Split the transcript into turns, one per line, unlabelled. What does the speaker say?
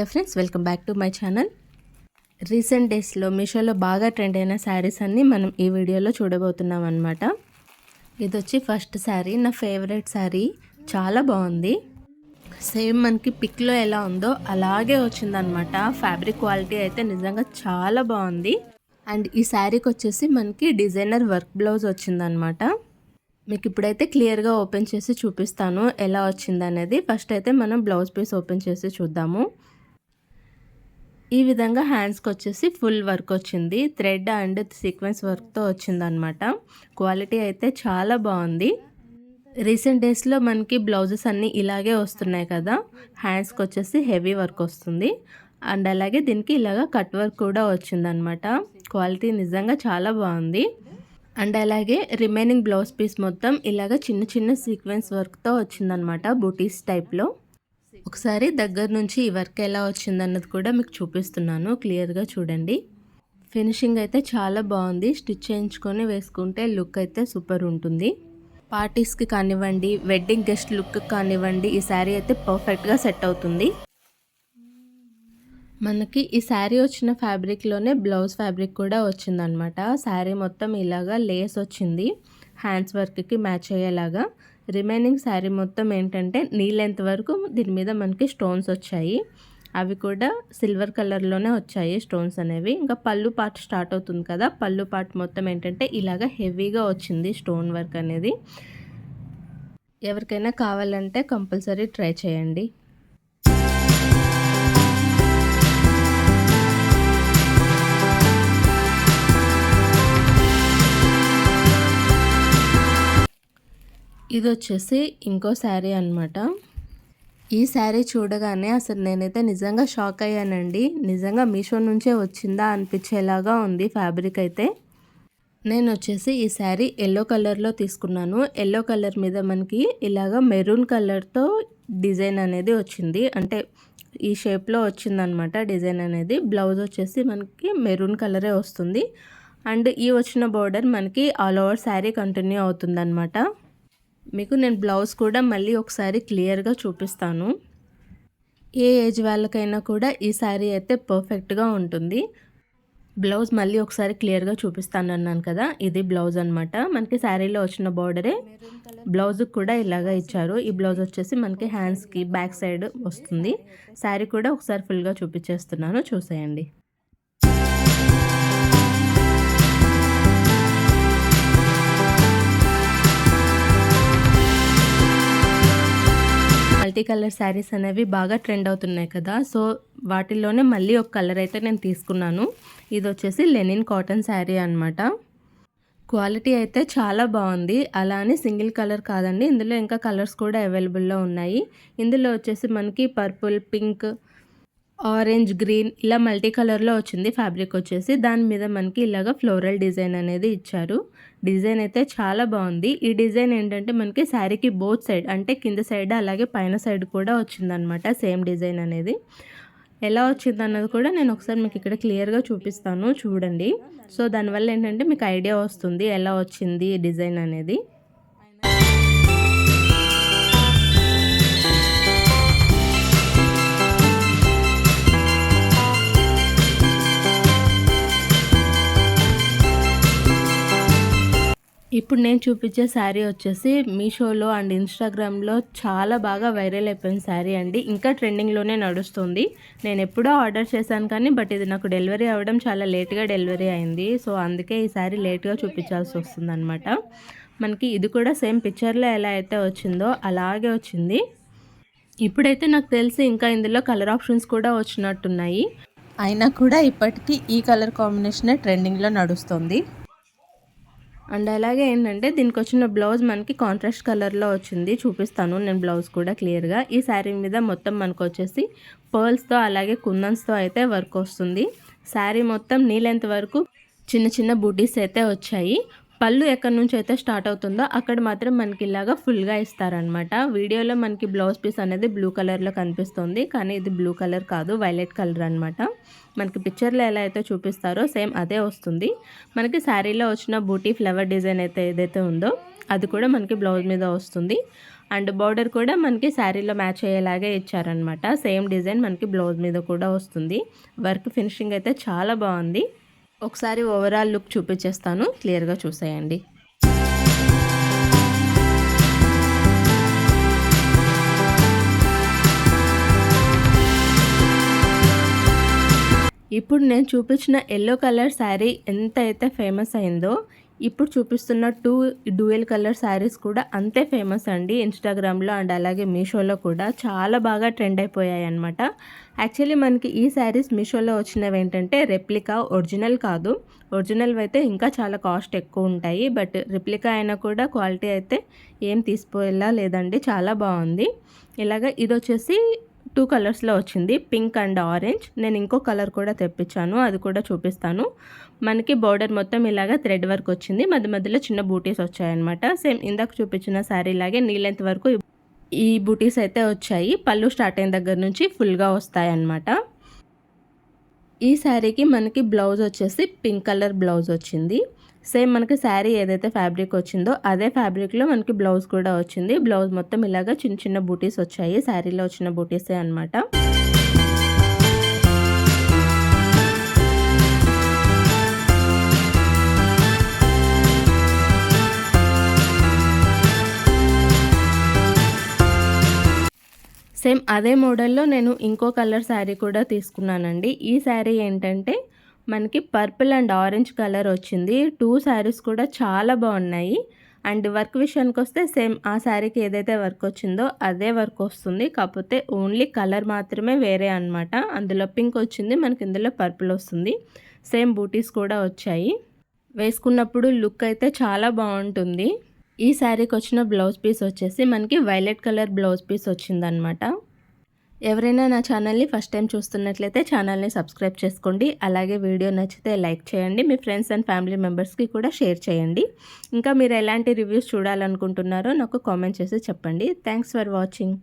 Hello friends, welcome back to my channel. Recent డేస్లో మీషోలో బాగా ట్రెండ్ అయిన శారీస్ అన్నీ మనం ఈ వీడియోలో చూడబోతున్నాం అనమాట. ఇది వచ్చి ఫస్ట్ శారీ, నా ఫేవరెట్ శారీ. చాలా బాగుంది. సేమ్ మనకి పిక్లో ఎలా ఉందో అలాగే వచ్చిందనమాట. ఫ్యాబ్రిక్ క్వాలిటీ అయితే నిజంగా చాలా బాగుంది. అండ్ ఈ శారీకి వచ్చేసి మనకి డిజైనర్ వర్క్ బ్లౌజ్ వచ్చిందనమాట. మీకు ఇప్పుడైతే క్లియర్గా ఓపెన్ చేసి చూపిస్తాను ఎలా వచ్చిందనేది. ఫస్ట్ అయితే మనం బ్లౌజ్ పీస్ ఓపెన్ చేసి చూద్దాము. ఈ విధంగా హ్యాండ్స్కి వచ్చేసి ఫుల్ వర్క్ వచ్చింది. థ్రెడ్ అండ్ సీక్వెన్స్ వర్క్తో వచ్చిందనమాట. క్వాలిటీ అయితే చాలా బాగుంది. రీసెంట్ డేస్లో మనకి బ్లౌజెస్ అన్నీ ఇలాగే వస్తున్నాయి కదా. హ్యాండ్స్కి వచ్చేసి హెవీ వర్క్ వస్తుంది అండ్ అలాగే దీనికి ఇలాగా కట్ వర్క్ కూడా వచ్చిందనమాట. క్వాలిటీ నిజంగా చాలా బాగుంది. అండ్ అలాగే రిమైనింగ్ బ్లౌజ్ పీస్ మొత్తం ఇలాగ చిన్న చిన్న సీక్వెన్స్ వర్క్తో వచ్చిందనమాట, బూటీస్ టైప్లో. ఒకసారి దగ్గర నుంచి ఈ వర్క్ ఎలా వచ్చిందన్నది కూడా మీకు చూపిస్తున్నాను, క్లియర్గా చూడండి. ఫినిషింగ్ అయితే చాలా బాగుంది. స్టిచ్ చేయించుకొని వేసుకుంటే లుక్ అయితే సూపర్ ఉంటుంది. పార్టీస్కి కానివ్వండి, వెడ్డింగ్ గెస్ట్ లుక్ కానివ్వండి, ఈ శారీ అయితే పర్ఫెక్ట్గా సెట్ అవుతుంది. మనకి ఈ శారీ వచ్చిన ఫ్యాబ్రిక్లోనే బ్లౌజ్ ఫ్యాబ్రిక్ కూడా వచ్చిందనమాట. శారీ మొత్తం ఇలాగా లేస్ వచ్చింది, హ్యాండ్స్ వర్క్కి మ్యాచ్ అయ్యేలాగా. రిమైనింగ్ శారీ మొత్తం ఏంటంటే నీ లెంత్ వరకు దీని మీద మనకి స్టోన్స్ వచ్చాయి. అవి కూడా సిల్వర్ కలర్లోనే వచ్చాయి స్టోన్స్ అనేవి. ఇంకా పళ్ళు పార్ట్ స్టార్ట్ అవుతుంది కదా, పళ్ళు పార్ట్ మొత్తం ఏంటంటే ఇలాగ హెవీగా వచ్చింది స్టోన్ వర్క్ అనేది. ఎవరికైనా కావాలంటే కంపల్సరీ ట్రై చేయండి. ఇది వచ్చేసి ఇంకో శారీ అనమాట. ఈ శారీ చూడగానే అసలు నేనైతే నిజంగా షాక్ అయ్యానండి. నిజంగా మీషో నుంచే వచ్చిందా అనిపించేలాగా ఉంది ఫ్యాబ్రిక్ అయితే. నేను వచ్చేసి ఈ శారీ ఎల్లో కలర్లో తీసుకున్నాను. ఎల్లో కలర్ మీద మనకి ఇలాగ మెరూన్ కలర్తో డిజైన్ అనేది వచ్చింది, అంటే ఈ షేప్లో వచ్చిందనమాట డిజైన్ అనేది. బ్లౌజ్ వచ్చేసి మనకి మెరూన్ కలరే వస్తుంది అండ్ ఈ వచ్చిన బోర్డర్ మనకి ఆల్ ఓవర్ శారీ కంటిన్యూ అవుతుందన్నమాట. మీకు నేను బ్లౌజ్ కూడా మళ్ళీ ఒకసారి క్లియర్గా చూపిస్తాను. ఏ ఏజ్ వాళ్ళకైనా కూడా ఈ శారీ అయితే పర్ఫెక్ట్గా ఉంటుంది. బ్లౌజ్ మళ్ళీ ఒకసారి క్లియర్గా చూపిస్తాను అన్నాను కదా, ఇది బ్లౌజ్ అనమాట. మనకి శారీలో వచ్చిన బార్డరే బ్లౌజ్కి కూడా ఇలాగా ఇచ్చారు. ఈ బ్లౌజ్ వచ్చేసి మనకి హ్యాండ్స్కి బ్యాక్ సైడ్ వస్తుంది. శారీ కూడా ఒకసారి ఫుల్గా చూపించేస్తున్నాను, చూసేయండి. మల్టీ కలర్ శారీస్ అనేవి బాగా ట్రెండ్ అవుతున్నాయి కదా, సో వాటిల్లోనే మళ్ళీ ఒక కలర్ అయితే నేను తీసుకున్నాను. ఇది వచ్చేసి లెనిన్ కాటన్ శారీ అనమాట. క్వాలిటీ అయితే చాలా బాగుంది. అలా అని సింగిల్ కలర్ కాదండి, ఇందులో ఇంకా కలర్స్ కూడా అవైలబుల్లో ఉన్నాయి. ఇందులో వచ్చేసి మనకి పర్పుల్, పింక్, ఆరెంజ్, గ్రీన్ ఇలా మల్టీ కలర్లో వచ్చింది ఫ్యాబ్రిక్ వచ్చేసి. దాని మీద మనకి ఇలాగ ఫ్లోరల్ డిజైన్ అనేది ఇచ్చారు. డిజైన్ అయితే చాలా బాగుంది. ఈ డిజైన్ ఏంటంటే మనకి శారీకి బోత్ సైడ్, అంటే కింద సైడ్ అలాగే పైన సైడ్ కూడా వచ్చిందనమాట సేమ్ డిజైన్ అనేది. ఎలా వచ్చింది అన్నది కూడా నేను ఒకసారి మీకు ఇక్కడ క్లియర్గా చూపిస్తాను, చూడండి. సో దానివల్ల ఏంటంటే మీకు ఐడియా వస్తుంది ఎలా వచ్చింది డిజైన్ అనేది. ఇప్పుడు నేను చూపించే శారీ వచ్చేసి మీషోలో అండ్ ఇన్స్టాగ్రామ్లో చాలా బాగా వైరల్ అయిపోయిన శారీ అండి. ఇంకా ట్రెండింగ్లోనే నడుస్తుంది. నేను ఎప్పుడో ఆర్డర్ చేశాను కానీ బట్ ఇది నాకు డెలివరీ అవ్వడం చాలా లేట్గా డెలివరీ అయింది. సో అందుకే ఈ శారీ లేట్గా చూపించాల్సి వస్తుంది అనమాట. మనకి ఇది కూడా సేమ్ పిక్చర్లో ఎలా అయితే వచ్చిందో అలాగే వచ్చింది. ఇప్పుడైతే నాకు తెలిసి ఇంకా ఇందులో కలర్ ఆప్షన్స్ కూడా వచ్చినట్టున్నాయి. అయినా కూడా ఇప్పటికీ ఈ కలర్ కాంబినేషనే ట్రెండింగ్లో నడుస్తుంది. అండ్ అలాగే ఏంటంటే దీనికి వచ్చిన బ్లౌజ్ మనకి కాంట్రాస్ట్ కలర్లో వచ్చింది, చూపిస్తాను నేను బ్లౌజ్ కూడా క్లియర్గా. ఈ శారీ మీద మొత్తం మనకు వచ్చేసి పర్ల్స్తో అలాగే కుందన్స్తో అయితే వర్క్ వస్తుంది. శారీ మొత్తం నీ లెంత్ వరకు చిన్న చిన్న బూటీస్ అయితే వచ్చాయి. పళ్ళు ఎక్కడి నుంచి అయితే స్టార్ట్ అవుతుందో అక్కడ మాత్రం మనకి ఇలాగా ఫుల్గా ఇస్తారనమాట. వీడియోలో మనకి బ్లౌజ్ పీస్ అనేది బ్లూ కలర్లో కనిపిస్తుంది, కానీ ఇది బ్లూ కలర్ కాదు, వైలెట్ కలర్ అనమాట. మనకి పిక్చర్లో ఎలా అయితే చూపిస్తారో సేమ్ అదే వస్తుంది. మనకి శారీలో వచ్చిన బూటీ ఫ్లవర్ డిజైన్ అయితే ఏదైతే ఉందో అది కూడా మనకి బ్లౌజ్ మీద వస్తుంది. అండ్ బార్డర్ కూడా మనకి శారీలో మ్యాచ్ అయ్యేలాగే ఇచ్చారనమాట. సేమ్ డిజైన్ మనకి బ్లౌజ్ మీద కూడా వస్తుంది. వర్క్ ఫినిషింగ్ అయితే చాలా బాగుంది. ఒకసారి ఓవరాల్ లుక్ చూపించేస్తాను, క్లియర్గా చూసేయండి. ఇప్పుడు నేను చూపించిన ఎల్లో కలర్ శారీ ఎంత అయితే ఫేమస్ అయిందో, ఇప్పుడు చూపిస్తున్న 2 డ్యూయల్ కలర్ శారీస్ కూడా అంతే ఫేమస్ అండి. ఇన్స్టాగ్రామ్లో అండ్ అలాగే మీషోలో కూడా చాలా బాగా ట్రెండ్ అయిపోయాయి అనమాట. యాక్చువల్లీ మనకి ఈ శారీస్ మీషోలో వచ్చినవి ఏంటంటే రెప్లికా, ఒరిజినల్ కాదు. ఒరిజినల్ అయితే ఇంకా చాలా కాస్ట్ ఎక్కువ ఉంటాయి. బట్ రెప్లికా అయినా కూడా క్వాలిటీ అయితే ఏం తీసిపోయేలా లేదండి, చాలా బాగుంది. ఇలాగ ఇది వచ్చేసి 2 కలర్స్లో వచ్చింది, పింక్ అండ్ ఆరెంజ్. నేను ఇంకో కలర్ కూడా తెప్పించాను, అది కూడా చూపిస్తాను. మనకి బోర్డర్ మొత్తం ఇలాగా థ్రెడ్ వర్క్ వచ్చింది, మధ్య మధ్యలో చిన్న బూటీస్ వచ్చాయన్నమాట. సేమ్ ఇందాక చూపించిన శారీ లాగే నీ లెంత్ వరకు ఈ బూటీస్ అయితే వచ్చాయి. పళ్ళు స్టార్ట్ అయిన దగ్గర నుంచి ఫుల్గా వస్తాయన్నమాట. ఈ శారీకి మనకి బ్లౌజ్ వచ్చేసి పింక్ కలర్ బ్లౌజ్ వచ్చింది. సేమ్ మనకి శారీ ఏదైతే ఫ్యాబ్రిక్ వచ్చిందో అదే ఫ్యాబ్రిక్లో మనకి బ్లౌజ్ కూడా వచ్చింది. బ్లౌజ్ మొత్తం ఇలాగా చిన్న చిన్న బూటీస్ వచ్చాయి, శారీలో వచ్చిన బూటీసే అనమాట. సేమ్ అదే మోడల్లో నేను ఇంకో కలర్ శారీ కూడా తీసుకున్నానండి. ఈ శారీ ఏంటంటే మనకి పర్పుల్ అండ్ ఆరెంజ్ కలర్ వచ్చింది. 2 శారీస్ కూడా చాలా బాగున్నాయి. అండ్ వర్క్ విషయానికి వస్తే సేమ్ ఆ శారీకి ఏదైతే వర్క్ వచ్చిందో అదే వర్క్ వస్తుంది, కాకపోతే ఓన్లీ కలర్ మాత్రమే వేరే అనమాట. అందులో పింక్ వచ్చింది, మనకి ఇందులో పర్పుల్ వస్తుంది. సేమ్ బూటీస్ కూడా వచ్చాయి. వేసుకున్నప్పుడు లుక్ అయితే చాలా బాగుంటుంది. ఈ శారీకి వచ్చిన బ్లౌజ్ పీస్ వచ్చేసి మనకి వైలెట్ కలర్ బ్లౌజ్ పీస్ వచ్చిందనమాట. ఎవరైనా నా ఛానల్ని ఫస్ట్ టైం చూస్తున్నట్లయితే ఛానల్ని సబ్స్క్రైబ్ చేసుకోండి. అలాగే వీడియో నచ్చితే లైక్ చేయండి, మీ ఫ్రెండ్స్ అండ్ ఫ్యామిలీ మెంబర్స్కి కూడా షేర్ చేయండి. ఇంకా మీరు ఎలాంటి రివ్యూస్ చూడాలనుకుంటున్నారో నాకు కామెంట్ చేసి చెప్పండి. Thanks for watching.